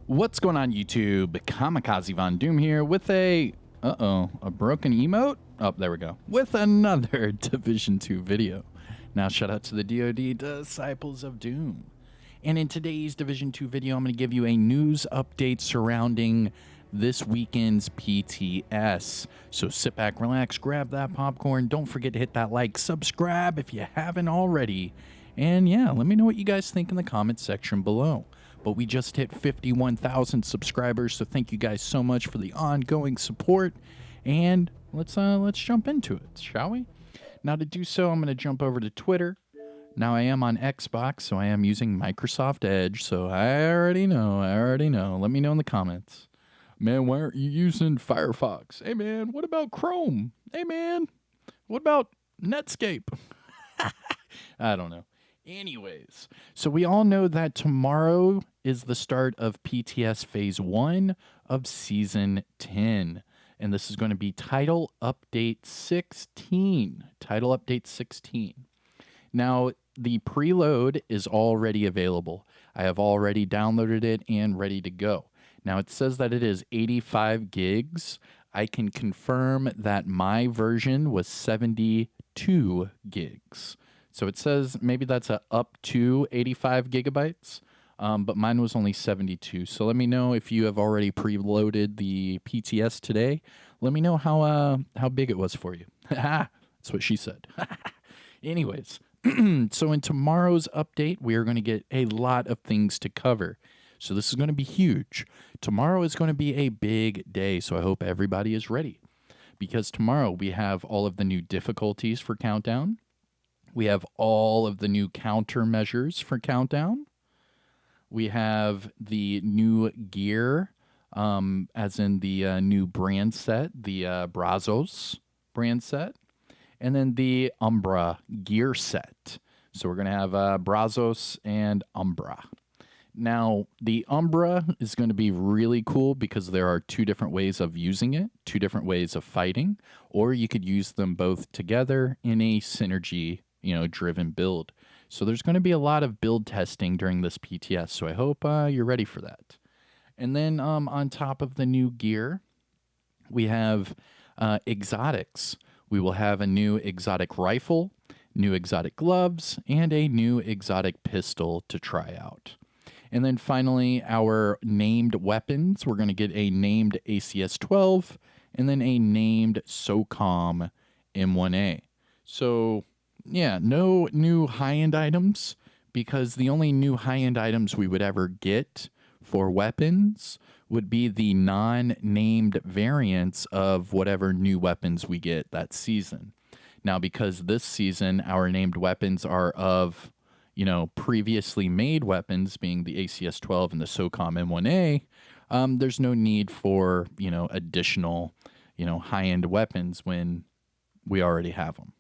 What's going on, YouTube? Kamikazevondoom here with a broken emote? Oh, there we go. With another Division 2 video. Now, shout out to the DoD Disciples of Doom. And in today's Division 2 video, I'm going to give you a news update surrounding this weekend's PTS. So sit back, relax, grab that popcorn. Don't forget to hit that like, subscribe if you haven't already. And yeah, let me know what you guys think in the comments section below. But we just hit 51,000 subscribers, so thank you guys so much for the ongoing support. And let's jump into it, shall we? Now to do so, I'm going to jump over to Twitter. Now I am on Xbox, so I am using Microsoft Edge, so I already know. Let me know in the comments. Man, why aren't you using Firefox? Hey man, what about Chrome? Hey man, what about Netscape? I don't know. Anyways, so we all know that tomorrow is the start of PTS Phase 1 of Season 10. And this is going to be Title Update 16. Title Update 16. Now, the preload is already available. I have already downloaded it and ready to go. Now, it says that it is 85 gigs. I can confirm that my version was 72 gigs. So it says maybe that's up to 85 gigabytes, but mine was only 72. So let me know if you have already preloaded the PTS today. Let me know how big it was for you. That's what she said. Anyways, so in tomorrow's update, we are going to get a lot of things to cover. So this is going to be huge. Tomorrow is going to be a big day, so I hope everybody is ready. Because tomorrow we have all of the new difficulties for Countdown. We have all of the new countermeasures for Countdown. We have the new gear, as in the new brand set, the Brazos brand set, and then the Umbra gear set. So we're going to have Brazos and Umbra. Now, the Umbra is going to be really cool because there are two different ways of using it, two different ways of fighting, or you could use them both together in a synergy driven build. So there's going to be a lot of build testing during this PTS, so I hope you're ready for that. And then on top of the new gear, we have exotics. We will have a new exotic rifle, new exotic gloves, and a new exotic pistol to try out. And then finally, our named weapons. We're going to get a named ACS-12 and then a named SOCOM M1A. So yeah, no new high-end items, because the only new high-end items we would ever get for weapons would be the non-named variants of whatever new weapons we get that season. Now, because this season our named weapons are of, previously made weapons, being the ACS-12 and the SOCOM M1A, there's no need for, additional, high-end weapons when we already have them.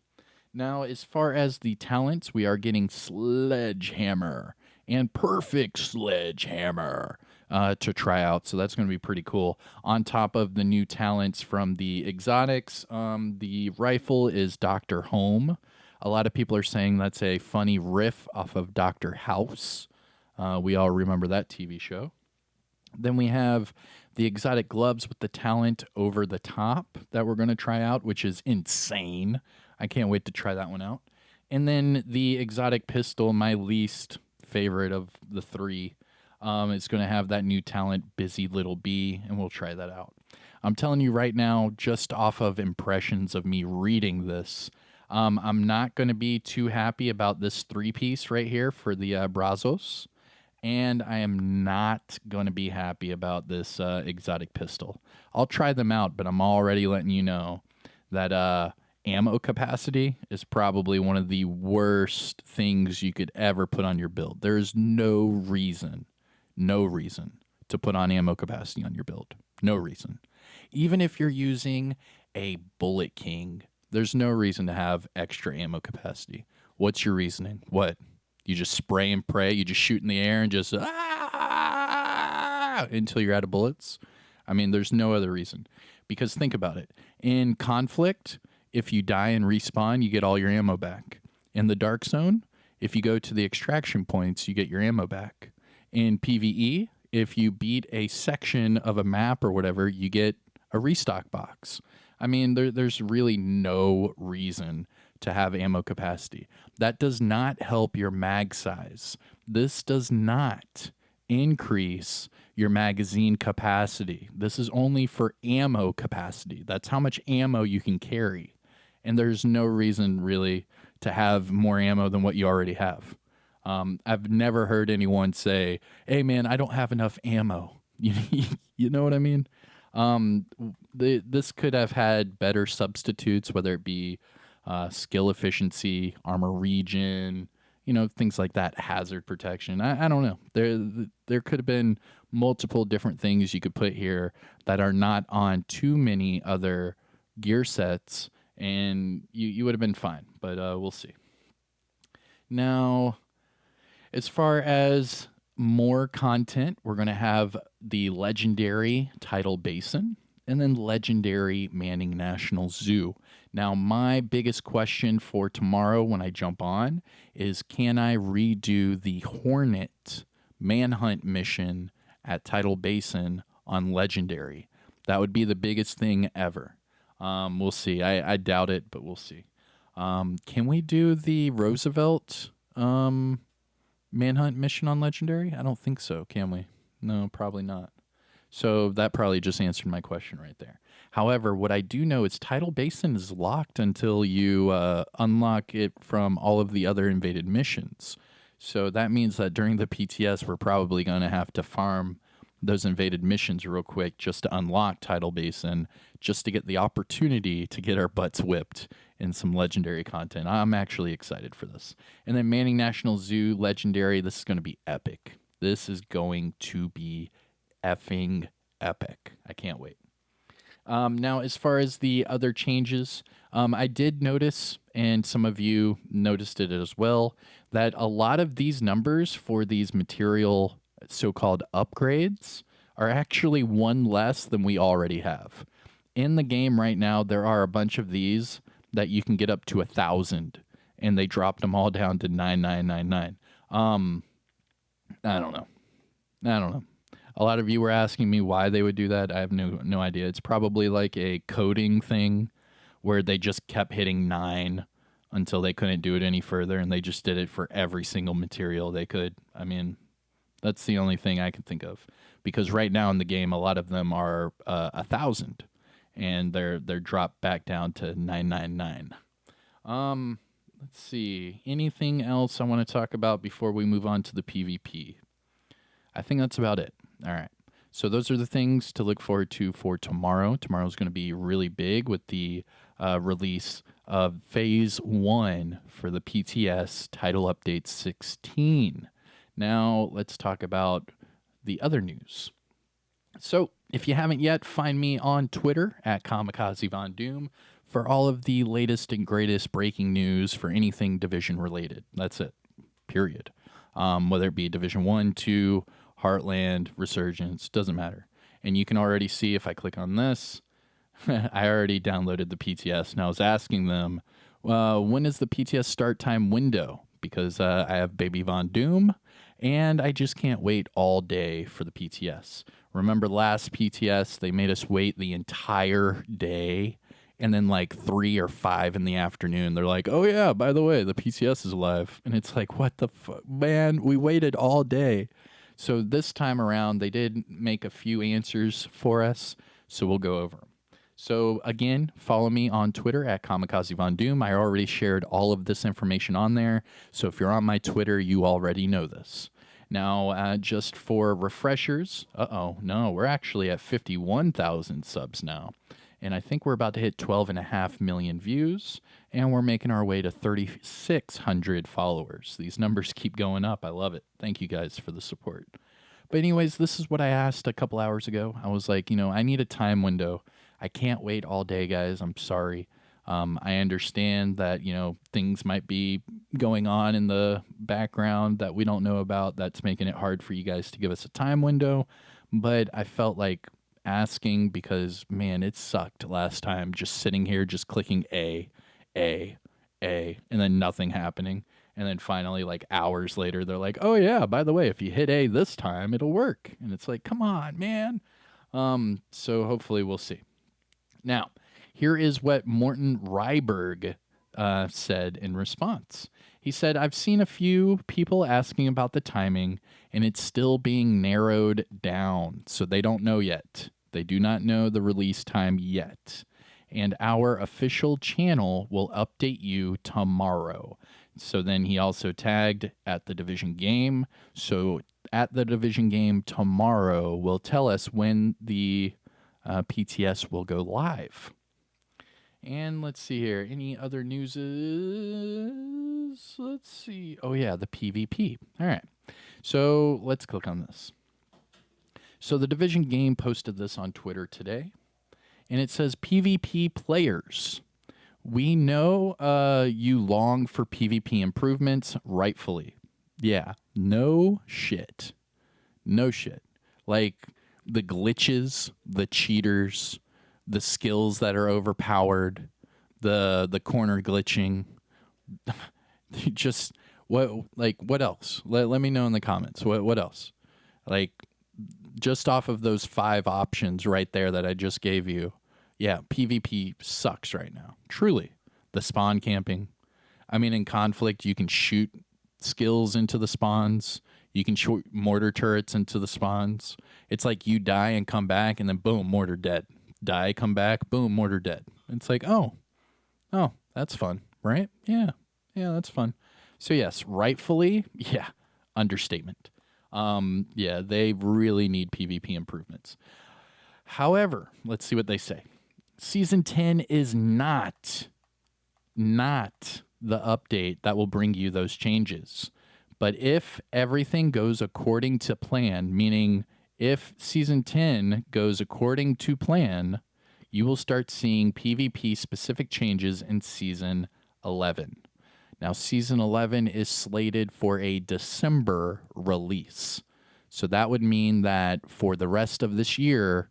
Now, as far as the talents, we are getting Sledgehammer and Perfect Sledgehammer to try out. So that's going to be pretty cool. On top of the new talents from the exotics, the rifle is Dr. Home. A lot of people are saying that's a funny riff off of Dr. House. We all remember that TV show. Then we have the exotic gloves with the talent Over the Top that we're going to try out, which is insane. I can't wait to try that one out. And then the exotic pistol, my least favorite of the three, is going to have that new talent Busy Little Bee, and we'll try that out. I'm telling you right now, just off of impressions of me reading this, I'm not going to be too happy about this three-piece right here for the Brazos. And I am not going to be happy about this exotic pistol. I'll try them out, but I'm already letting you know that ammo capacity is probably one of the worst things you could ever put on your build. There's no reason to put on ammo capacity on your build. No reason. Even if you're using a Bullet King, there's no reason to have extra ammo capacity. What's your reasoning? What? You just spray and pray. You just shoot in the air and just until you're out of bullets. I mean, there's no other reason. Because think about it. In conflict, if you die and respawn, you get all your ammo back. In the dark zone, if you go to the extraction points, you get your ammo back. In PvE, if you beat a section of a map or whatever, you get a restock box. I mean, there's really no reason to have ammo capacity. That does not help your mag size. This does not increase your magazine capacity. This is only for ammo capacity. That's how much ammo you can carry. And there's no reason really to have more ammo than what you already have. I've never heard anyone say, "Hey man, I don't have enough ammo." You know what I mean? This could have had better substitutes, whether it be skill efficiency, armor regen, things like that, hazard protection. I don't know. There could have been multiple different things you could put here that are not on too many other gear sets, and you would have been fine. But we'll see. Now, as far as more content, we're going to have the legendary Tidal Basin and then legendary Manning National Zoo. Now, my biggest question for tomorrow when I jump on is, can I redo the Hornet manhunt mission at Tidal Basin on legendary? That would be the biggest thing ever. We'll see. I doubt it, but we'll see. Can we do the Roosevelt manhunt mission on legendary? I don't think so, can we? No, probably not. So that probably just answered my question right there. However, what I do know is Tidal Basin is locked until you unlock it from all of the other invaded missions. So that means that during the PTS, we're probably going to have to farm those invaded missions real quick just to unlock Tidal Basin, just to get the opportunity to get our butts whipped in some legendary content. I'm actually excited for this. And then Manning National Zoo legendary, this is going to be epic. This is going to be effing epic. I can't wait. Now, as far as the other changes, I did notice, and some of you noticed it as well, that a lot of these numbers for these material so-called upgrades are actually one less than we already have. In the game right now, there are a bunch of these that you can get up to 1,000, and they dropped them all down to 9,999. I don't know. A lot of you were asking me why they would do that. I have no idea. It's probably like a coding thing where they just kept hitting 9 until they couldn't do it any further, and they just did it for every single material they could. I mean, that's the only thing I can think of, because right now in the game, a lot of them are 1,000, and they're dropped back down to 999. Let's see. Anything else I want to talk about before we move on to the PvP? I think that's about it. All right. So those are the things to look forward to for tomorrow. Tomorrow's going to be really big with the release of Phase 1 for the PTS Title Update 16. Now, let's talk about the other news. So, if you haven't yet, find me on Twitter at Kamikazevondoom for all of the latest and greatest breaking news for anything Division related. That's it. Period. Whether it be Division 1, 2, Heartland, Resurgence, doesn't matter. And you can already see if I click on this, I already downloaded the PTS, and I was asking them, when is the PTS start time window? Because I have Baby Von Doom, and I just can't wait all day for the PTS. Remember last PTS, they made us wait the entire day, and then like 3 or 5 in the afternoon, they're like, oh yeah, by the way, the PTS is live. And it's like, what the fuck? Man, we waited all day. So this time around, they did make a few answers for us, so we'll go over them. So again, follow me on Twitter at Kamikazevondoom. I already shared all of this information on there, so if you're on my Twitter, you already know this. Now, just for refreshers, no, we're actually at 51,000 subs now. And I think we're about to hit 12.5 million views, and we're making our way to 3,600 followers. These numbers keep going up. I love it. Thank you guys for the support. But anyways, this is what I asked a couple hours ago. I was like, I need a time window. I can't wait all day, guys. I'm sorry. I understand that, things might be going on in the background that we don't know about. That's making it hard for you guys to give us a time window. But I felt like asking because, man, it sucked last time just sitting here, just clicking A, and then nothing happening. And then finally, like hours later, they're like, oh, yeah, by the way, if you hit A this time, it'll work. And it's like, come on, man. So hopefully we'll see. Now, here is what Morten Ryberg said in response. He said, I've seen a few people asking about the timing, and it's still being narrowed down. So they don't know yet. They do not know the release time yet. And our official channel will update you tomorrow. So then he also tagged at the division game. So at the division game tomorrow will tell us when the PTS will go live. And let's see here. Any other news? Let's see. Oh, yeah, the PvP. All right. So let's click on this. So the division game posted this on Twitter today. And it says, PvP players, we know you long for PvP improvements, rightfully. Yeah, no shit. No shit. Like the glitches, the cheaters, the skills that are overpowered, the corner glitching. Just what else? Let me know in the comments. What else? Like just off of those 5 options right there that I just gave you. Yeah, PvP sucks right now. Truly. The spawn camping. I mean, in Conflict, you can shoot skills into the spawns. You can shoot mortar turrets into the spawns. It's like you die and come back, and then boom, mortar dead. Die, come back, boom, mortar dead. It's like, oh, that's fun, right? Yeah, that's fun. So yes, rightfully, yeah, understatement. Yeah, they really need PvP improvements. However, let's see what they say. Season 10 is not the update that will bring you those changes. But if everything goes according to plan, meaning if Season 10 goes according to plan, you will start seeing PvP-specific changes in Season 11. Now, Season 11 is slated for a December release. So that would mean that for the rest of this year,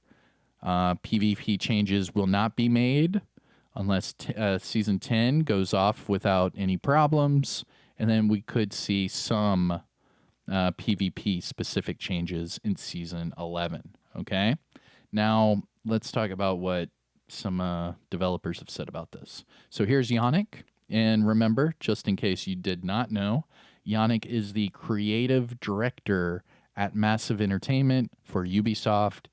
PvP changes will not be made unless Season 10 goes off without any problems. And then we could see some PvP-specific changes in Season 11. Okay? Now, let's talk about what some developers have said about this. So here's Yannick. And remember, just in case you did not know, Yannick is the creative director at Massive Entertainment for Ubisoft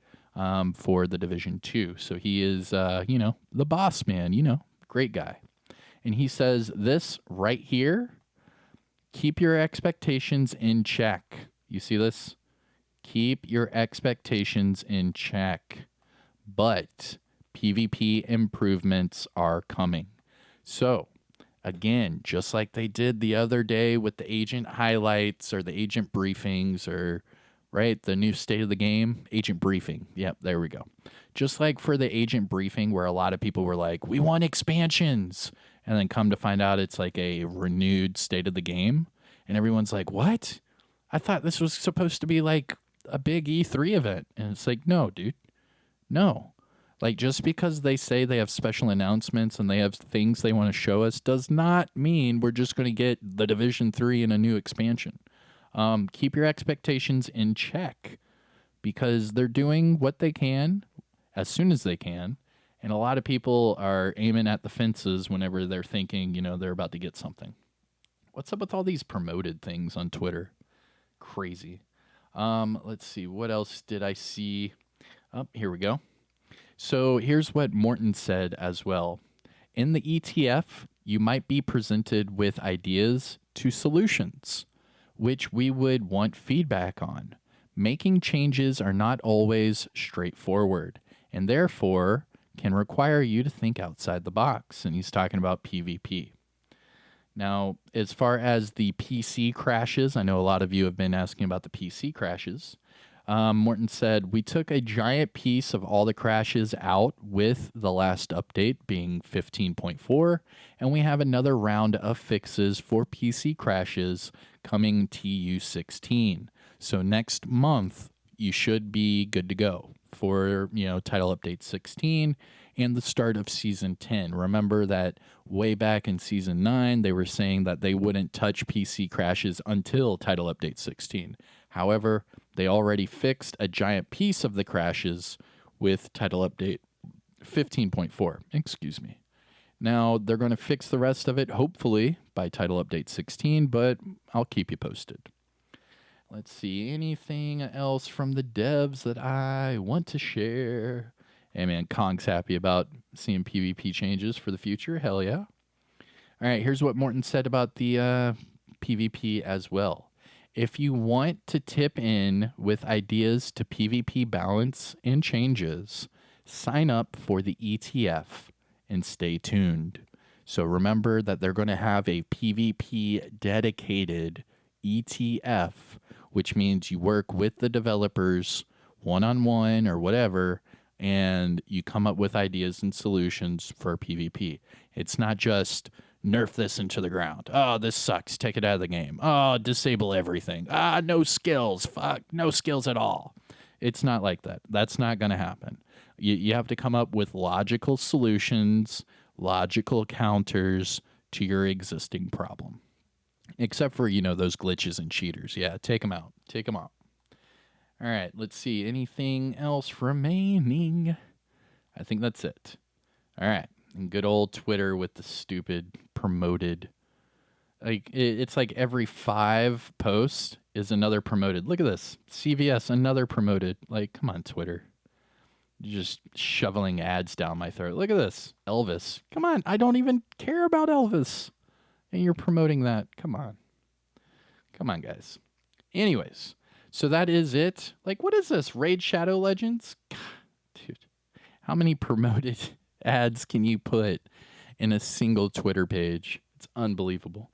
for The Division 2. So he is, the boss man, great guy. And he says this right here, keep your expectations in check. You see this? Keep your expectations in check. But PvP improvements are coming. So, again, just like they did the other day with the agent highlights or the agent briefings or, right, the new state of the game, agent briefing. Yep, there we go. Just like for the agent briefing where a lot of people were like, we want expansions. And then come to find out it's like a renewed state of the game. And everyone's like, what? I thought this was supposed to be like a big E3 event. And it's like, no, dude. No. Like, just because they say they have special announcements and they have things they want to show us does not mean we're just going to get the Division 3 in a new expansion. Keep your expectations in check because they're doing what they can as soon as they can. And a lot of people are aiming at the fences whenever they're thinking, they're about to get something. What's up with all these promoted things on Twitter? Crazy. Let's see. What else did I see? Oh, here we go. So here's what Morton said as well. In the ETF, you might be presented with ideas to solutions, which we would want feedback on. Making changes are not always straightforward, and therefore can require you to think outside the box. And he's talking about PvP. Now, as far as the PC crashes, I know a lot of you have been asking about the PC crashes. Morton said, we took a giant piece of all the crashes out with the last update being 15.4, and we have another round of fixes for PC crashes coming TU16. So next month, you should be good to go. for, title update 16 and the start of season 10. Remember that way back in season 9, they were saying that they wouldn't touch PC crashes until title update 16. However, they already fixed a giant piece of the crashes with title update 15.4. Excuse me. Now, they're going to fix the rest of it, hopefully, by title update 16, but I'll keep you posted. Let's see, anything else from the devs that I want to share? Hey, man, Kong's happy about seeing PvP changes for the future. Hell yeah. All right, here's what Morton said about the PvP as well. If you want to tip in with ideas to PvP balance and changes, sign up for the ETF and stay tuned. So remember that they're going to have a PvP dedicated ETF, which means you work with the developers one-on-one or whatever, and you come up with ideas and solutions for PvP. It's not just nerf this into the ground. Oh, this sucks. Take it out of the game. Oh, disable everything. No skills. Fuck, no skills at all. It's not like that. That's not going to happen. You have to come up with logical solutions, logical counters to your existing problem. Except for, those glitches and cheaters. Yeah, take them out. Take them out. All right, let's see. Anything else remaining? I think that's it. All right. And good old Twitter with the stupid promoted. Like, it's like every 5 posts is another promoted. Look at this. CVS, another promoted. Like, come on, Twitter. You're just shoveling ads down my throat. Look at this. Elvis. Come on. I don't even care about Elvis. And you're promoting that. Come on. Come on, guys. Anyways, so that is it. Like, what is this? Raid Shadow Legends? God, dude, how many promoted ads can you put in a single Twitter page? It's unbelievable.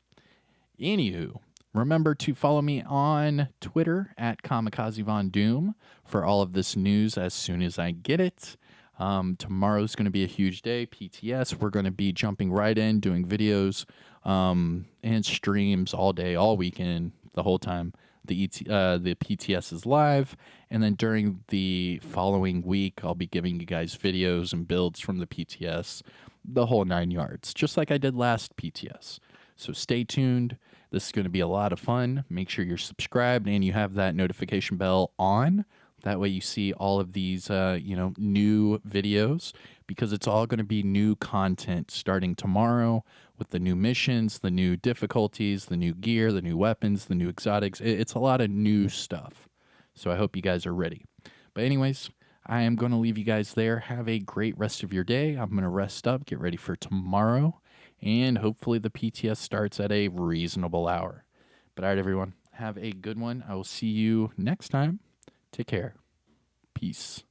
Anywho, remember to follow me on Twitter at Kamikazevondoom for all of this news as soon as I get it. Tomorrow's going to be a huge day. PTS, we're going to be jumping right in, doing videos and streams all day, all weekend, the whole time. The PTS is live, and then during the following week, I'll be giving you guys videos and builds from the PTS, the whole 9 yards, just like I did last PTS. So stay tuned. This is going to be a lot of fun. Make sure you're subscribed and you have that notification bell on. That way you see all of these, new videos, because it's all going to be new content starting tomorrow with the new missions, the new difficulties, the new gear, the new weapons, the new exotics. It's a lot of new stuff. So I hope you guys are ready. But anyways, I am going to leave you guys there. Have a great rest of your day. I'm going to rest up, get ready for tomorrow, and hopefully the PTS starts at a reasonable hour. But all right, everyone, have a good one. I will see you next time. Take care. Peace.